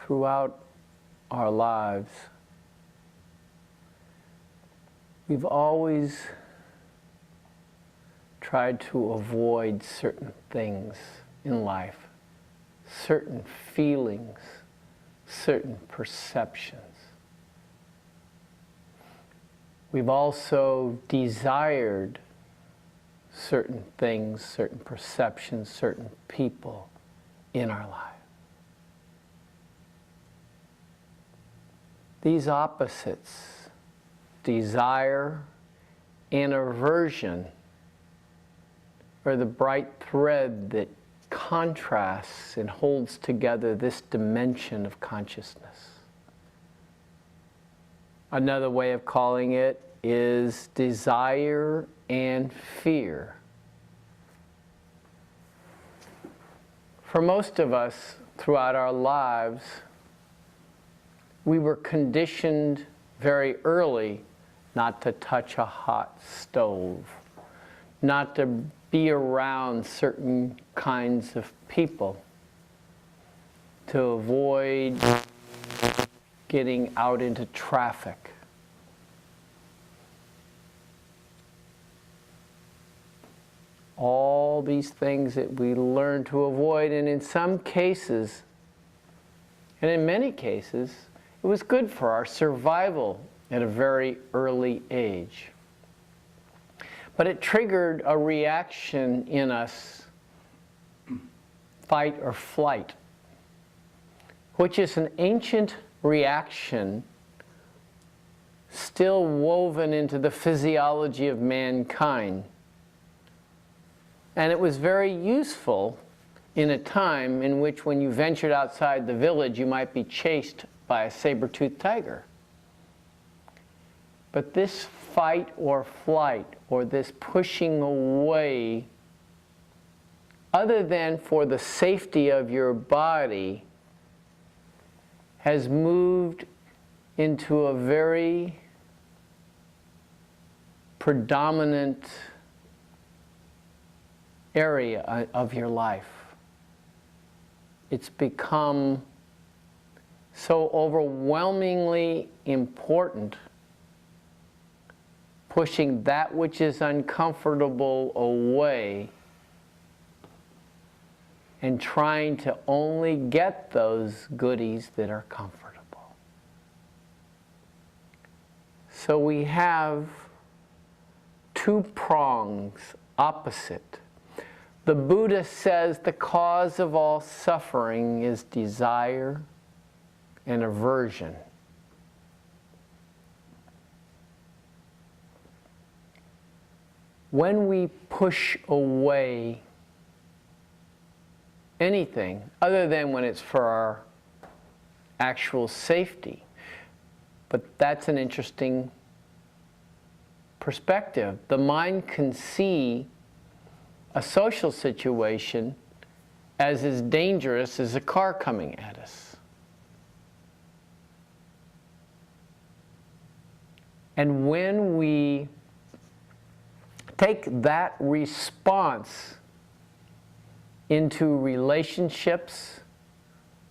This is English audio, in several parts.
throughout our lives, we've always tried to avoid certain things in life, certain feelings, certain perceptions. We've also desired certain things, certain perceptions, certain people in our life. These opposites, desire and aversion, are the bright thread that contrasts and holds together this dimension of consciousness. Another way of calling it is desire and fear. For most of us, throughout our lives, we were conditioned very early not to touch a hot stove, not to be around certain kinds of people, to avoid getting out into traffic. All these things that we learn to avoid, and in some cases, and in many cases, it was good for our survival at a very early age. But it triggered a reaction in us, fight or flight, which is an ancient reaction still woven into the physiology of mankind. And it was very useful in a time in which, when you ventured outside the village, you might be chased by a saber-toothed tiger. But this fight or flight, or this pushing away, other than for the safety of your body, has moved into a very predominant area of your life. It's become so overwhelmingly important, pushing that which is uncomfortable away and trying to only get those goodies that are comfortable. So we have two prongs, opposite. The Buddha says the cause of all suffering is desire and aversion. When we push away anything, other than when it's for our actual safety, but that's an interesting perspective. The mind can see a social situation as dangerous as a car coming at us. And when we take that response into relationships,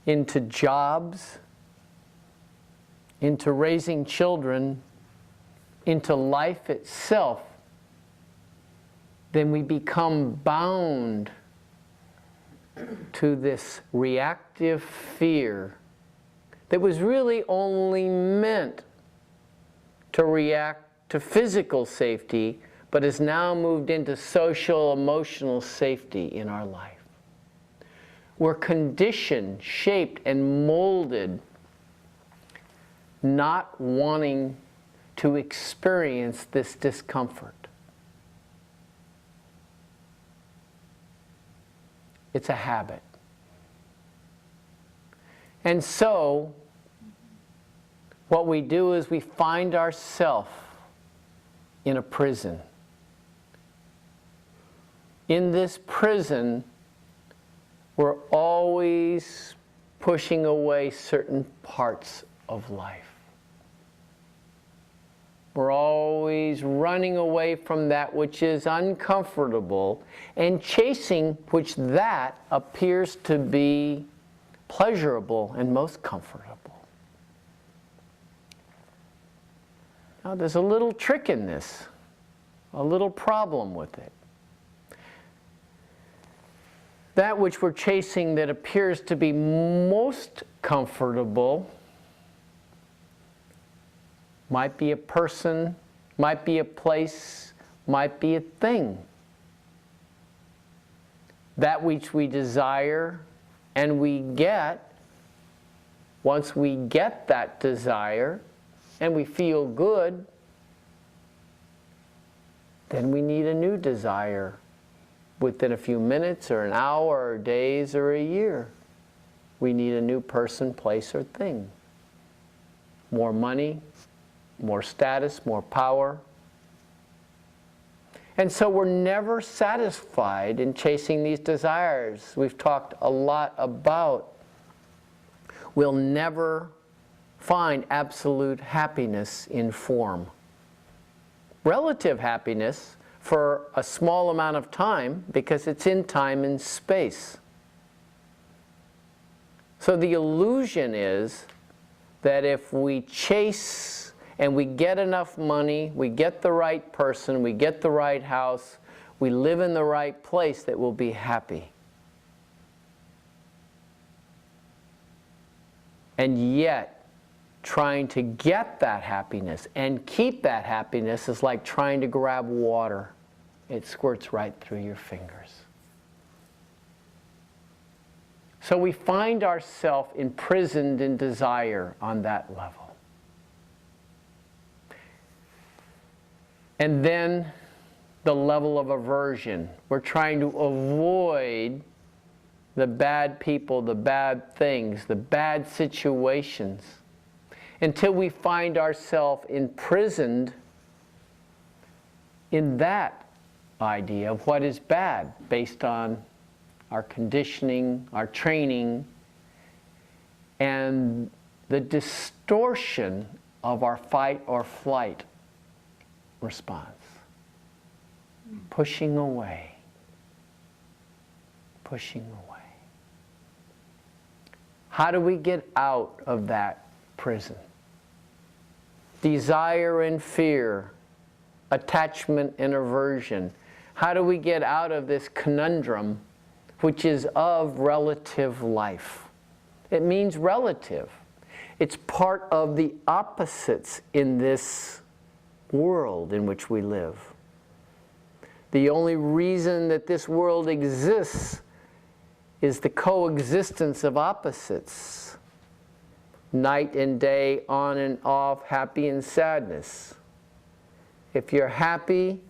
into jobs, into raising children, into life itself, then we become bound to this reactive fear that was really only meant to react to physical safety, but has now moved into social, emotional safety in our life. We're conditioned, shaped, and molded not wanting to experience this discomfort. It's a habit. And so, what we do is we find ourselves in a prison. In this prison, we're always pushing away certain parts of life. We're always running away from that which is uncomfortable and chasing which that appears to be pleasurable and most comfortable. Now there's a little trick in this, a little problem with it. That which we're chasing that appears to be most comfortable might be a person, might be a place, might be a thing. That which we desire and we get, once we get that desire and we feel good, then we need a new desire within a few minutes or an hour or days or a year. We need a new person, place, or thing. More money, more status, more power. And so we're never satisfied in chasing these desires. We've talked a lot about we'll never find absolute happiness in form. Relative happiness for a small amount of time because it's in time and space. So the illusion is that if we chase and we get enough money, we get the right person, we get the right house, we live in the right place, that we'll be happy. And yet, trying to get that happiness and keep that happiness is like trying to grab water. It squirts right through your fingers. So we find ourselves imprisoned in desire on that level. And then the level of aversion. We're trying to avoid the bad people, the bad things, the bad situations, until we find ourselves imprisoned in that idea of what is bad based on our conditioning, our training, and the distortion of our fight or flight response. Pushing away. Pushing away. How do we get out of that prison? Desire and fear, attachment and aversion. How do we get out of this conundrum, which is of relative life? It means relative. It's part of the opposites in this world in which we live. The only reason that this world exists is the coexistence of opposites. Night and day, on and off, happy and sadness. If you're happy,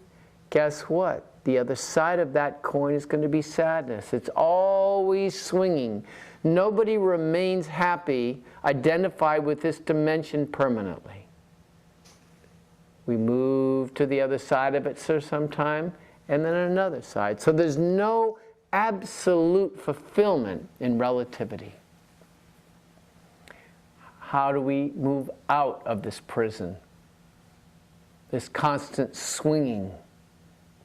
guess what? The other side of that coin is going to be sadness. It's always swinging. Nobody remains happy, identified with this dimension permanently. We move to the other side of it for some time, and then another side. So there's no absolute fulfillment in relativity. How do we move out of this prison? This constant swinging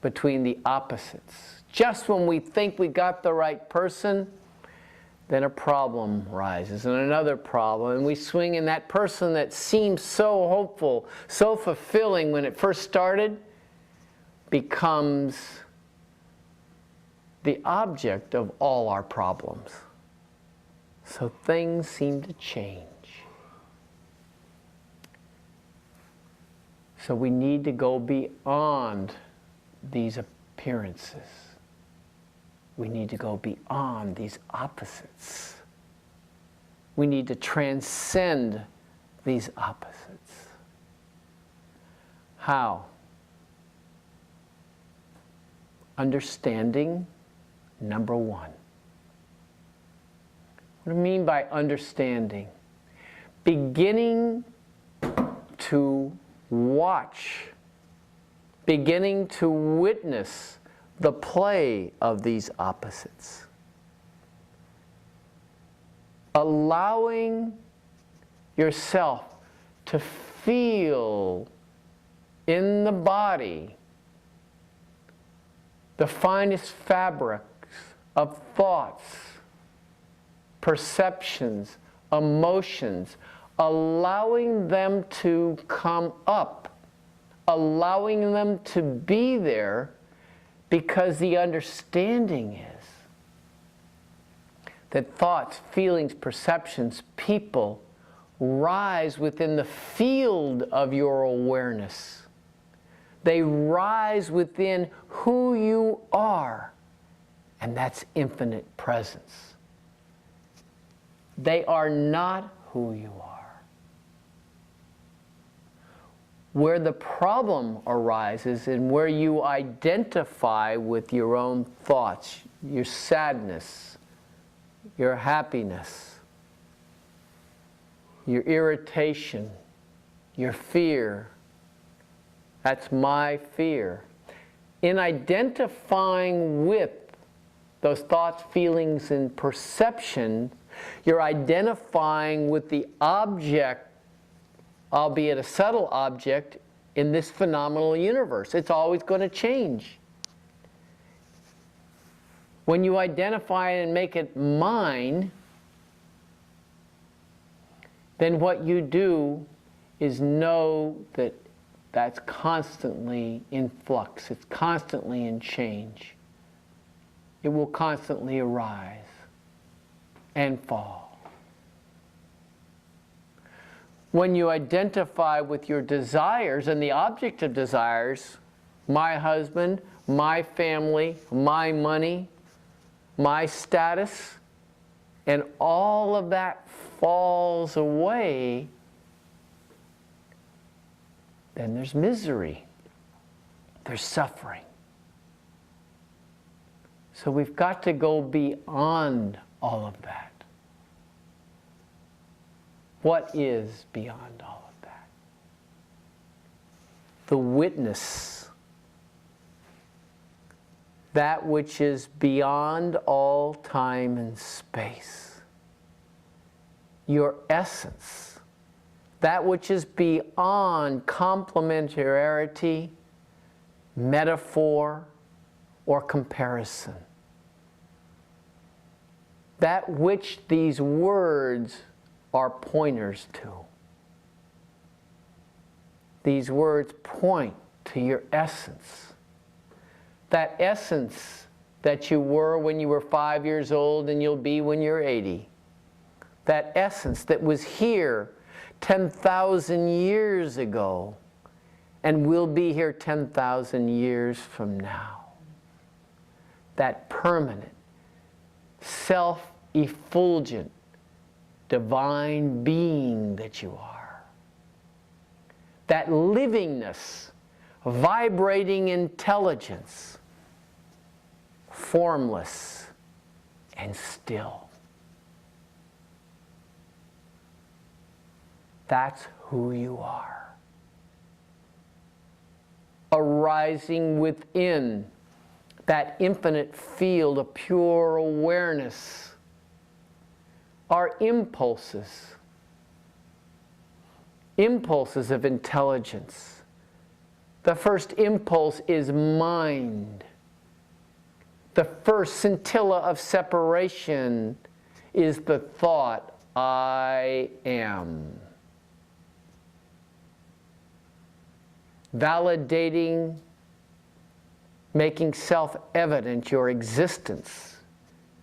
between the opposites. Just when we think we got the right person, then a problem rises and another problem, and we swing in that person that seems so hopeful, so fulfilling when it first started, becomes the object of all our problems. So things seem to change. So we need to go beyond these appearances. We need to go beyond these opposites. We need to transcend these opposites. How? Understanding, number one. What do I mean by understanding? Beginning to watch, beginning to witness the play of these opposites. Allowing yourself to feel in the body the finest fabrics of thoughts, perceptions, emotions, allowing them to come up, allowing them to be there, because the understanding is that thoughts, feelings, perceptions, people rise within the field of your awareness. They rise within who you are, and that's infinite presence. They are not who you are. Where the problem arises and where you identify with your own thoughts, your sadness, your happiness, your irritation, your fear. That's my fear. In identifying with those thoughts, feelings, and perceptions, you're identifying with the object, albeit a subtle object, in this phenomenal universe. It's always going to change. When you identify and make it mine, then what you do is know that that's constantly in flux. It's constantly in change. It will constantly arise and fall. When you identify with your desires and the object of desires, my husband, my family, my money, my status, and all of that falls away, then there's misery, there's suffering. So we've got to go beyond all of that. What is beyond all of that? The witness, that which is beyond all time and space. Your essence, that which is beyond complementarity, metaphor, or comparison. That which these words are pointers to. These words point to your essence. That essence that you were when you were 5 years old and you'll be when you're 80. That essence that was here 10,000 years ago and will be here 10,000 years from now. That permanent, self-effulgent, divine being that you are. That livingness, vibrating intelligence, formless and still. That's who you are. Arising within that infinite field of pure awareness are impulses. Impulses of intelligence. The first impulse is mind. The first scintilla of separation is the thought, I am. Validating, making self-evident your existence.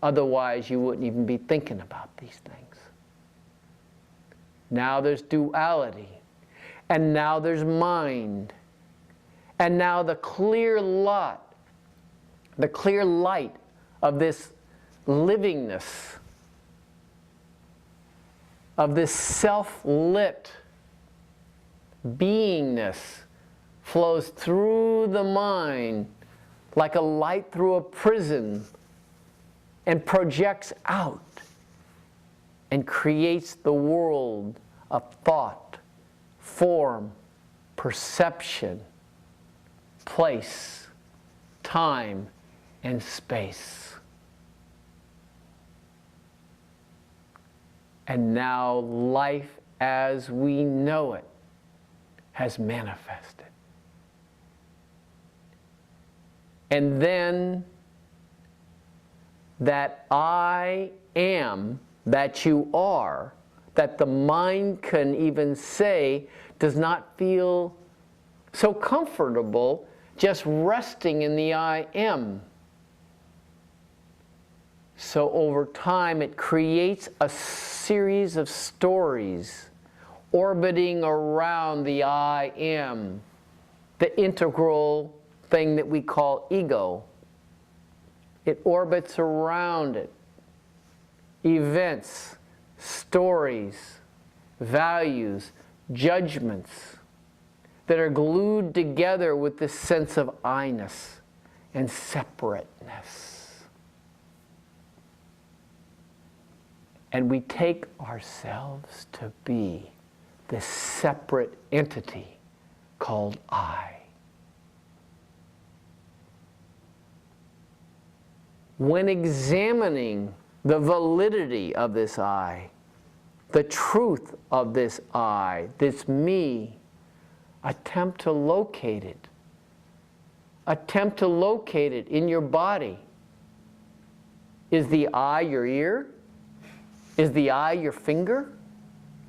Otherwise, you wouldn't even be thinking about these things. Now there's duality. And now there's mind. And now the clear light of this livingness, of this self-lit beingness, flows through the mind like a light through a prism and projects out and creates the world of thought, form, perception, place, time, and space. And now life as we know it has manifested. And then that I am that you are, that the mind can even say does not feel so comfortable just resting in the I am. So over time it creates a series of stories orbiting around the I am, the integral thing that we call ego. It orbits around it. Events, stories, values, judgments that are glued together with this sense of I-ness and separateness. And we take ourselves to be this separate entity called I. When examining the validity of this I, the truth of this I, this me, attempt to locate it. Attempt to locate it in your body. Is the I your ear? Is the I your finger?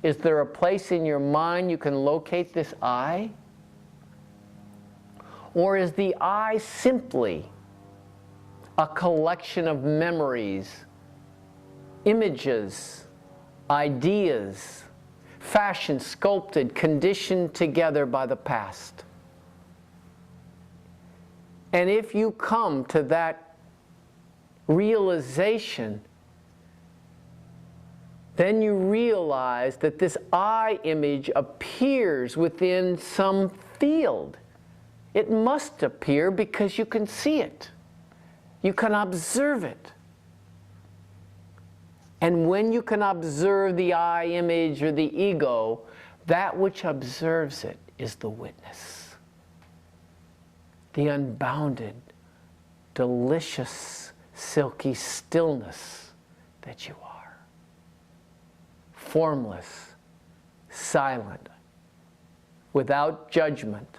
Is there a place in your mind you can locate this I? Or is the I simply a collection of memories, images, ideas, fashioned, sculpted, conditioned together by the past? And if you come to that realization, then you realize that this I image appears within some field. It must appear because you can see it. You can observe it. And when you can observe the I image or the ego, that which observes it is the witness. The unbounded, delicious, silky stillness that you are. Formless, silent, without judgment,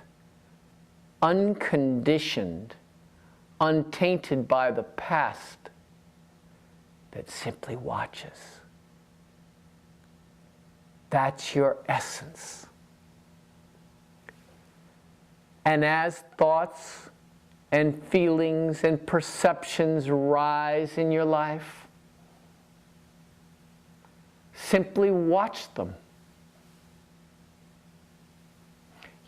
unconditioned, untainted by the past, that simply watches. That's your essence. And as thoughts and feelings and perceptions rise in your life, simply watch them.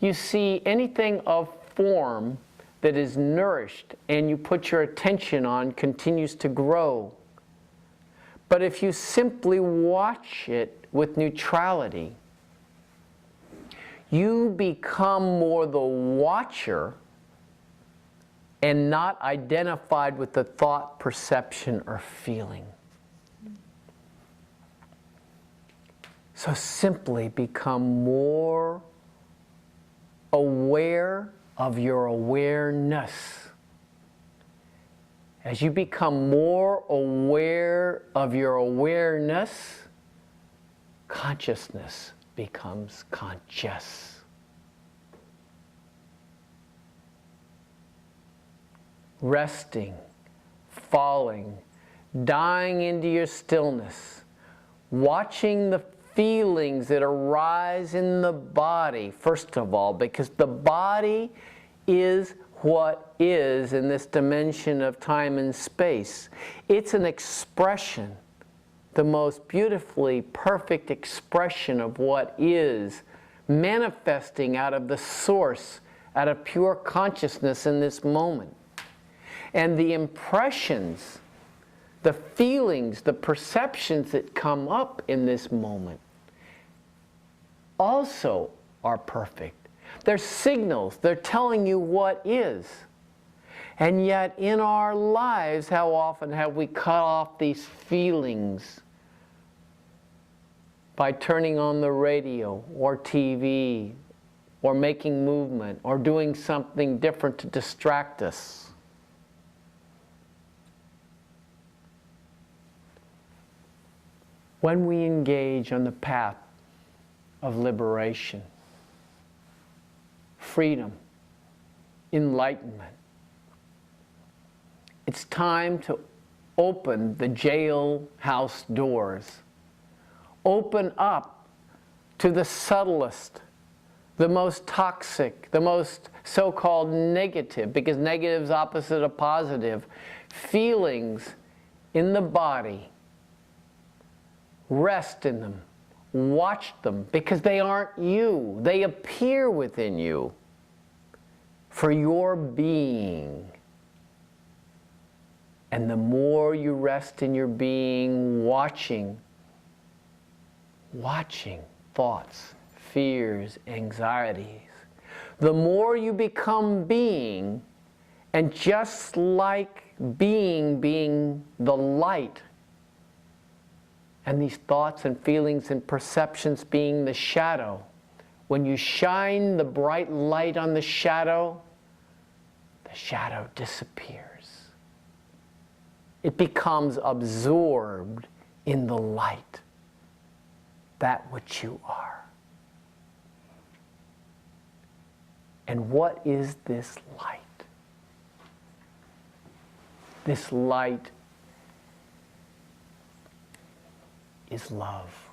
You see anything of form that is nourished and you put your attention on continues to grow. But if you simply watch it with neutrality, you become more the watcher and not identified with the thought, perception, or feeling. So simply become more aware of your awareness. As you become more aware of your awareness, consciousness becomes conscious. Resting, falling, dying into your stillness, watching the feelings that arise in the body, first of all, because the body is what is in this dimension of time and space. It's an expression, the most beautifully perfect expression of what is, manifesting out of the source, out of pure consciousness in this moment. And the impressions, the feelings, the perceptions that come up in this moment also are perfect. They're signals. They're telling you what is. And yet in our lives, how often have we cut off these feelings by turning on the radio or TV or making movement or doing something different to distract us? When we engage on the path of liberation, freedom, enlightenment, it's time to open the jailhouse doors. Open up to the subtlest, the most toxic, the most so-called negative, because negative is opposite of positive, feelings in the body. Rest in them. Watch them, because they aren't you. They appear within you for your being. And the more you rest in your being, watching thoughts, fears, anxieties, the more you become being, and just like being the light, and these thoughts and feelings and perceptions being the shadow, when you shine the bright light on the shadow disappears. It becomes absorbed in the light, that which you are. And what is this light? This light is love.